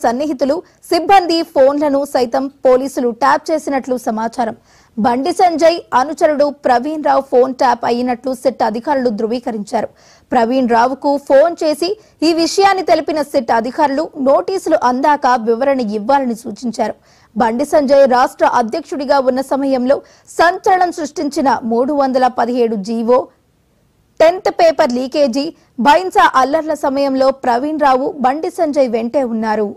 సన్నిహితులు సిబ్బంది ఫోన్లను సైతం పోలీసులు ట్యాప్ చేసినట్లు సమాచారం. బండి సంజయ్ అనుచరుడు ప్రవీణ్ రావు ఫోన్ ట్యాప్ అయినట్లు సిట్ అధికారులు ధృవీకరించారు. ప్రవీణ్ రావుకు ఫోన్ చేసి ఈ విషయాన్ని తెలిపిన సిట్ అధికారులు నోటీసులు అందాక వివరణ ఇవ్వాలని సూచించారు. బండి సంజయ్ రాష్ట్ర అధ్యక్షుడిగా ఉన్న సమయంలో సంచలనం సృష్టించిన 317 GO 10th paper leakage Bhainsa అల్లర్ల సమయంలో ప్రవీణ్ రావు బండి సంజయ్ వెంటే ఉన్నారు.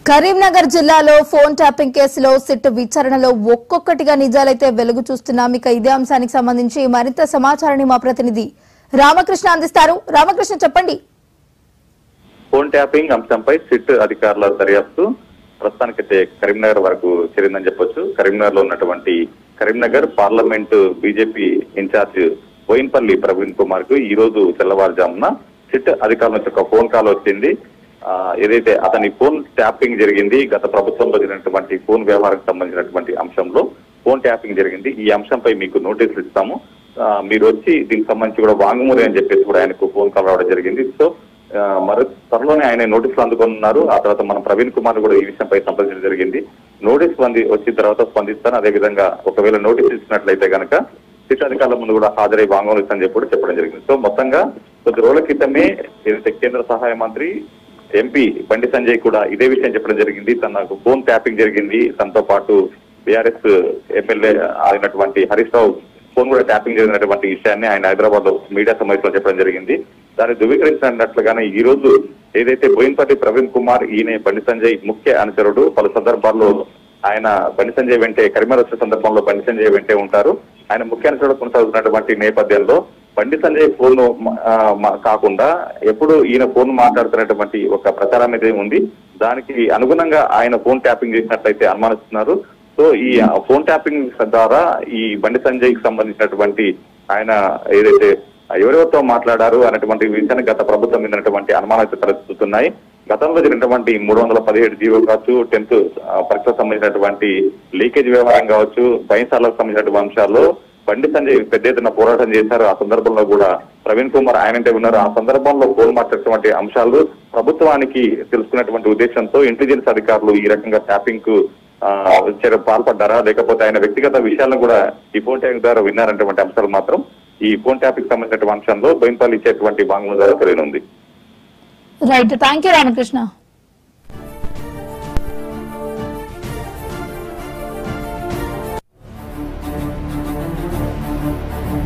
కరీంనగర్ జిల్లాలో ఫోన్ ట్యాపింగ్ కేసులో సిట్ విచారణలో ఒక్కొక్కటిగా నిజాలైతే వెలుగు చూస్తున్నాం. ఇక ఇదే అంశానికి సంబంధించి మరింత సమాచారాన్ని మా ప్రతినిధి రామకృష్ణ అందిస్తారు. రామకృష్ణ, చెప్పండి. ఫోన్ ట్యాపింగ్ అంశంపై సిట్ అధికారుల దర్యాప్తు ప్రస్తుతానికైతే కరీంనగర్ వరకు చేరిందని చెప్పొచ్చు. కరీంనగర్ లో ఉన్నటువంటి Karimnagar parliament BJP incharge Boinpalli Praveen Kumar కు ఈ రోజు తెల్లవారుజామున సిట్ అధికారుల నుంచి ఒక ఫోన్ కాల్ వచ్చింది. ఏదైతే అతని ఫోన్ ట్యాపింగ్ జరిగింది, గత ప్రభుత్వంలో జరిగినటువంటి ఫోన్ వ్యవహారానికి సంబంధించినటువంటి అంశంలో ఫోన్ ట్యాపింగ్ జరిగింది, ఈ అంశంపై మీకు నోటీసులు ఇస్తాము, మీరు వచ్చి దీనికి సంబంధించి కూడా వాంగ్మూలం అని చెప్పేసి కూడా ఆయనకు ఫోన్ కాల్ రావడం జరిగింది. సో మరి త్వరలోనే ఆయన నోటీసులు అందుకున్నారు. ఆ తర్వాత మన ప్రవీణ్ కుమార్ కూడా ఈ విషయంపై సంప్రదించడం జరిగింది. నోటీస్ వచ్చిన తర్వాత స్పందిస్తాను, అదేవిధంగా ఒకవేళ నోటీస్ ఇచ్చినట్లయితే కనుక సిట్ అధికారుల ముందు కూడా హాజరై వాంగ్మూలం ఇస్తానని చెప్పి చెప్పడం జరిగింది. సో మొత్తంగా కొద్ది రోజుల క్రితమే ఏదైతే కేంద్ర సహాయ మంత్రి ఎంపీ బండి సంజయ్ కూడా ఇదే విషయం చెప్పడం జరిగింది. తనకు ఫోన్ ట్యాపింగ్ జరిగింది, తనతో పాటు బీఆర్ఎస్ ఎమ్మెల్యే అయినటువంటి హరీష్ రావు ఫోన్ కూడా ట్యాపింగ్ జరిగినటువంటి విషయాన్ని ఆయన హైదరాబాద్ లో మీడియా సమావేశంలో చెప్పడం జరిగింది. దాన్ని ధృవీకరించినట్లుగానే ఈ రోజు ఏదైతే బోయిన్పల్లి ప్రవీణ్ కుమార్ ఈయన బండి సంజయ్ ముఖ్య అనుచరుడు, పలు సందర్భాల్లో ఆయన బండి సంజయ్ వెంటే కరీంనగర్ వచ్చే సందర్భంలో బండి సంజయ్ వెంటే ఉంటారు. ఆయన ముఖ్య అనుచరుడు కొనసాగుతున్నటువంటి నేపథ్యంలో బండి సంజయ్ ఫోన్ కాకుండా ఎప్పుడు ఈయన ఫోన్ మాట్లాడుతున్నటువంటి ఒక ప్రచారం అయితే ఉంది. దానికి అనుగుణంగా ఆయన ఫోన్ ట్యాపింగ్ చేసినట్లయితే అనుమానిస్తున్నారు. సో ఈ ఫోన్ ట్యాపింగ్ ద్వారా ఈ బండి సంజయ్ కి సంబంధించినటువంటి ఆయన ఏదైతే ఎవరెవరితో మాట్లాడారు అనేటువంటి విషయాన్ని గత ప్రభుత్వం మీదటువంటి అనుమానాలు తలెత్తుతున్నాయి. గతంలో జరిగినటువంటి 317 జీవో కావచ్చు, 10th పరీక్షకు సంబంధించినటువంటి లీకేజ్ వ్యవహారం కావచ్చు, బైన్సాలకు సంబంధించినటువంటి అంశాల్లో బండి సంజయ్ పెద్ద ఎత్తున పోరాటం చేశారు. ఆ సందర్భంలో కూడా ప్రవీణ్ కుమార్ ఆయనంటే ఉన్నారు. ఆ సందర్భంలో ఫోన్ మాట్లాడినటువంటి అంశాలు ప్రభుత్వానికి తెలుసుకున్నటువంటి ఉద్దేశంతో ఇంటెలిజెన్స్ అధికారులు ఈ రకంగా ట్యాపింగ్ కు పాల్పడ్డారా, లేకపోతే ఆయన వ్యక్తిగత విషయాలను కూడా ఈ ఫోన్ ట్యాపింగ్ ద్వారా విన్నారనేటువంటి అంశాలు మాత్రం ఈ ఫోన్ ట్యాపింగ్ సంబంధించినటువంటి అంశంలో బోయిన్పల్లి ఇచ్చేటువంటి వాంగ్మూలం ద్వారా తెలియనుంది. Right, thank you Ramakrishna.